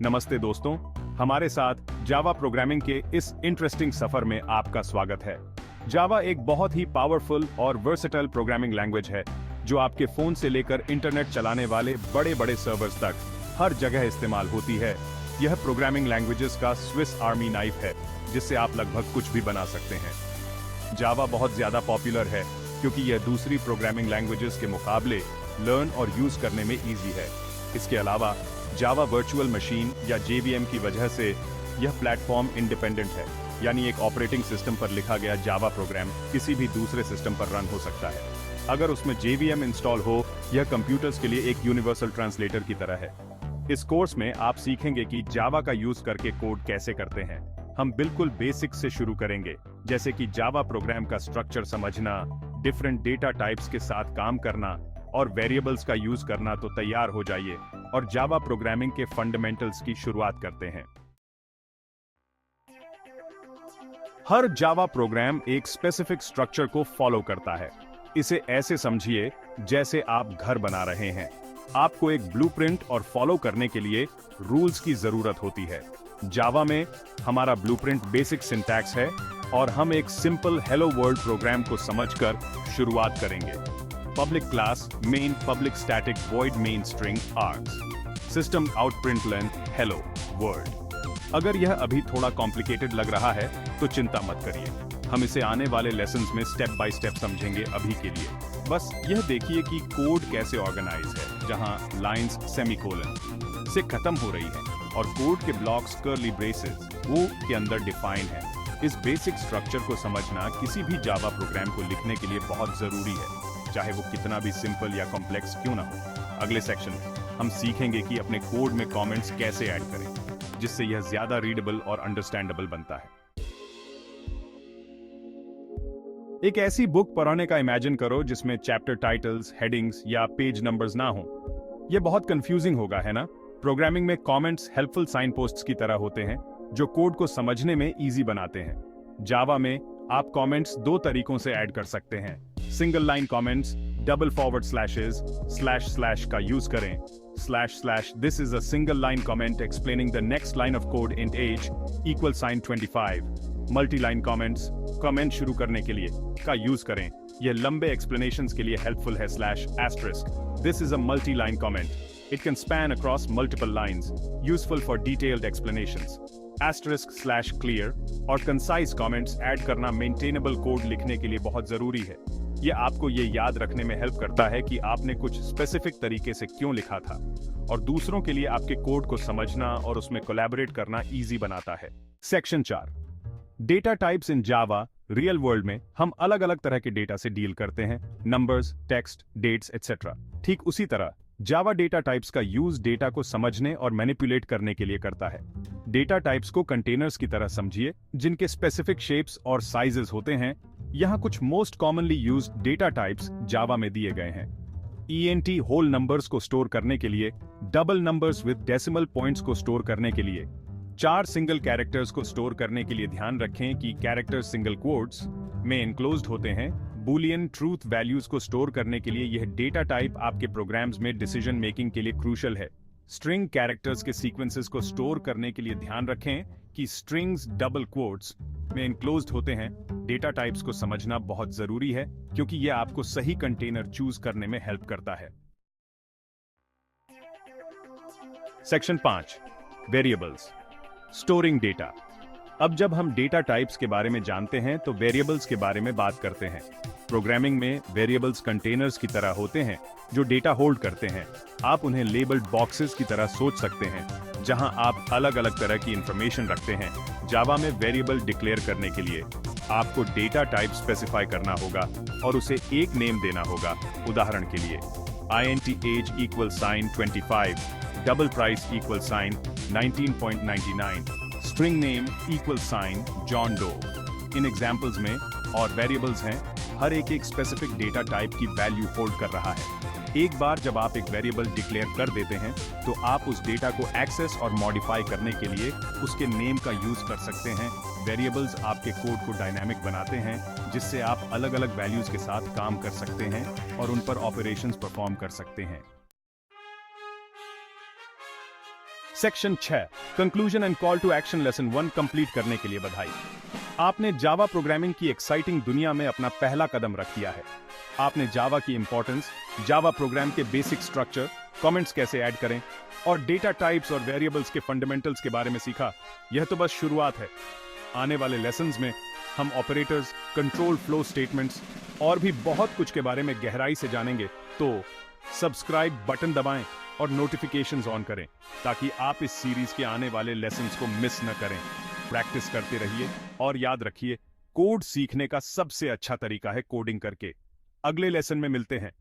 नमस्ते दोस्तों, हमारे साथ जावा प्रोग्रामिंग के इस इंटरेस्टिंग सफर में आपका स्वागत है। जावा एक बहुत ही पावरफुल और वर्सेटाइल प्रोग्रामिंग लैंग्वेज है जो आपके फोन से लेकर इंटरनेट चलाने वाले बड़े बड़े सर्वर्स तक हर जगह इस्तेमाल होती है। यह प्रोग्रामिंग लैंग्वेजेस का स्विस आर्मी नाइफ है जिससे आप लगभग कुछ भी बना सकते हैं। जावा बहुत ज्यादा पॉपुलर है क्योंकि यह दूसरी प्रोग्रामिंग लैंग्वेजेस के मुकाबले लर्न और यूज करने में इजी है। इसके अलावा जावा वर्चुअल मशीन या JVM की वजह से यह प्लेटफॉर्म इंडिपेंडेंट है, यानी एक ऑपरेटिंग सिस्टम पर लिखा गया जावा प्रोग्राम किसी भी दूसरे सिस्टम पर रन हो सकता है। अगर उसमें JVM इंस्टॉल हो, यह कंप्यूटर्स के लिए एक यूनिवर्सल ट्रांसलेटर की तरह है। इस कोर्स में आप सीखेंगे कि जावा का यूज करके कोड कैसे करते हैं। हम बिल्कुल बेसिक से शुरू करेंगे, जैसे कि जावा प्रोग्राम का स्ट्रक्चर समझना, डिफरेंट डेटा टाइप्स के साथ काम करना और वेरिएबल्स का यूज करना। तो तैयार हो जाइए और जावा प्रोग्रामिंग के फंडामेंटल्स की शुरुआत करते हैं। हर जावा प्रोग्राम एक स्पेसिफिक स्ट्रक्चर को फॉलो करता है। इसे ऐसे समझिए जैसे आप घर बना रहे हैं। आपको एक ब्लूप्रिंट और फॉलो करने के लिए रूल्स की जरूरत होती है। जावा में हमारा ब्लूप्रिंट बेसिक सिंटैक्स है और हम एक सिंपल हेलो वर्ल्ड प्रोग्राम को समझकर शुरुआत करेंगे। Public class main public static void main string args system out println hello world. अगर यह अभी थोड़ा कॉम्प्लिकेटेड लग रहा है तो चिंता मत करिए, हम इसे आने वाले लेसन्स में स्टेप बाय स्टेप समझेंगे। अभी के लिए बस यह देखिए कि कोड कैसे ऑर्गेनाइज है, जहां लाइंस सेमीकोलन से खत्म हो रही है और कोड के ब्लॉक्स कर्ली ब्रेसेस वो के अंदर डिफाइन है। इस बेसिक स्ट्रक्चर को समझना किसी भी जावा प्रोग्राम को लिखने के लिए बहुत जरूरी है, चाहे वो कितना भी सिंपल या कॉम्प्लेक्स क्यों ना हो। अगले सेक्शन में हम सीखेंगे कि अपने कोड में कमेंट्स कैसे ऐड करें जिससे यह ज्यादा रीडेबल और अंडरस्टैंडेबल बनता है। एक ऐसी बुक पढ़ने का इमेजिन करो जिसमें चैप्टर टाइटल्स, हेडिंग्स या पेज नंबर्स ना हो। यह बहुत कंफ्यूजिंग होगा, है ना? प्रोग्रामिंग में कमेंट्स हेल्पफुल साइन पोस्ट्स की तरह होते हैं जो कोड को समझने में इजी बनाते हैं। जावा में आप कमेंट्स दो तरीकों से ऐड कर सकते हैं। Single line comments double forward slashes slash slash का यूज करें। Slash slash this is a single line comment explaining the next line of code n as equal sign 25। Multi line comments comment शुरू करने के लिए का use करें। यह लंबे एक्सप्लेनेशंस के लिए हेल्पफुल है। Slash asterisk this is a multi line comment, it can span across multiple lines, useful for detailed explanations. Asterisk slash clear और कंसाइज कमेंट्स ऐड करना मेंटेनेबल कोड लिखने के लिए बहुत जरूरी है। यह आपको ये याद रखने में हेल्प करता है कि आपने कुछ स्पेसिफिक तरीके से क्यों लिखा था और दूसरों के लिए आपके कोड को समझना और उसमें कोलैबोरेट करना इजी बनाता है। Section 4 data types in Java. Real world में हम अलग अलग तरह के डेटा से डील करते हैं, नंबर्स, टेक्स्ट, डेट्स एटसेट्रा। ठीक उसी तरह जावा डेटा टाइप्स का यूज डेटा को समझने और मैनिपुलेट करने के लिए करता है। डेटा टाइप्स को कंटेनर्स की तरह समझिए जिनके स्पेसिफिक शेप्स और साइजेस होते हैं। यहाँ कुछ most commonly used data types Java में दिए गए हैं। ENT होल नंबर्स को स्टोर करने के लिए, double numbers with decimal points को स्टोर करने के लिए, 4 सिंगल कैरेक्टर्स को स्टोर करने के लिए ध्यान रखें कि कैरेक्टर्स सिंगल कोट्स में एनक्लोज्ड होते हैं। बूलियन ट्रूथ वैल्यूज को स्टोर करने के लिए यह डेटा टाइप आपके प्रोग्राम्स में डिसीजन मेकिंग के लिए क्रूशियल है। स्ट्रिंग कैरेक्टर्स के सीक्वेंसेस को स्टोर करने के लिए ध्यान रखें कि स्ट्रिंग्स डबल क्वोट्स में एनक्लोज्ड होते हैं। डेटा टाइप्स को समझना बहुत जरूरी है क्योंकि यह आपको सही कंटेनर चूज करने में हेल्प करता है। Section 5 variables storing data. अब जब हम डेटा टाइप्स के बारे में जानते हैं तो वेरिएबल्स के बारे में बात करते हैं। प्रोग्रामिंग में वेरिएबल्स कंटेनर्स की तरह होते हैं जो डेटा होल्ड करते हैं। आप उन्हें लेबल्ड बॉक्सेस की तरह सोच सकते हैं जहां आप अलग अलग तरह की इंफॉर्मेशन रखते हैं। जावा में वेरिएबल डिक्लेयर करने के लिए आपको डेटा टाइप स्पेसिफाई करना होगा और उसे एक नेम देना होगा। उदाहरण के लिए int age equal sign 25, double price equal sign 19.99, string name equal sign John Doe. इन एग्जाम्पल्स में और वेरिएबल्स हैं, हर एक स्पेसिफिक डेटा टाइप की वैल्यू होल्ड कर रहा है। एक बार जब आप एक वेरिएबल डिक्लेयर कर देते हैं तो आप उस डेटा को एक्सेस और मॉडिफाई करने के लिए उसके नेम का यूज कर सकते हैं। वेरिएबल्स आपके कोड को डायनामिक बनाते हैं जिससे आप अलग अलग वैल्यूज के साथ काम कर सकते हैं और उन पर ऑपरेशंस परफॉर्म कर सकते हैं। Section 6 conclusion and call to action lesson 1 complete करने के लिए बधाई। आपने जावा प्रोग्रामिंग की एक्साइटिंग दुनिया में अपना पहला कदम रख दिया है। आपने जावा की इंपॉर्टेंस, जावा प्रोग्राम के बेसिक स्ट्रक्चर, कमेंट्स कैसे ऐड करें और डेटा टाइप्स और वेरिएबल्स के फंडामेंटल्स के बारे में सीखा। यह तो बस शुरुआत है। आने वाले लेसन्स में हम ऑपरेटर्स, कंट्रोल फ्लो स्टेटमेंट्स और भी बहुत कुछ के बारे में गहराई से जानेंगे। तो सब्सक्राइब बटन दबाएं और नोटिफिकेशंस ऑन करें ताकि आप इस सीरीज के आने वाले लेसन्स को मिस न करें। प्रैक्टिस करते रहिए और याद रखिए, कोड सीखने का सबसे अच्छा तरीका है कोडिंग करके। अगले लेसन में मिलते हैं।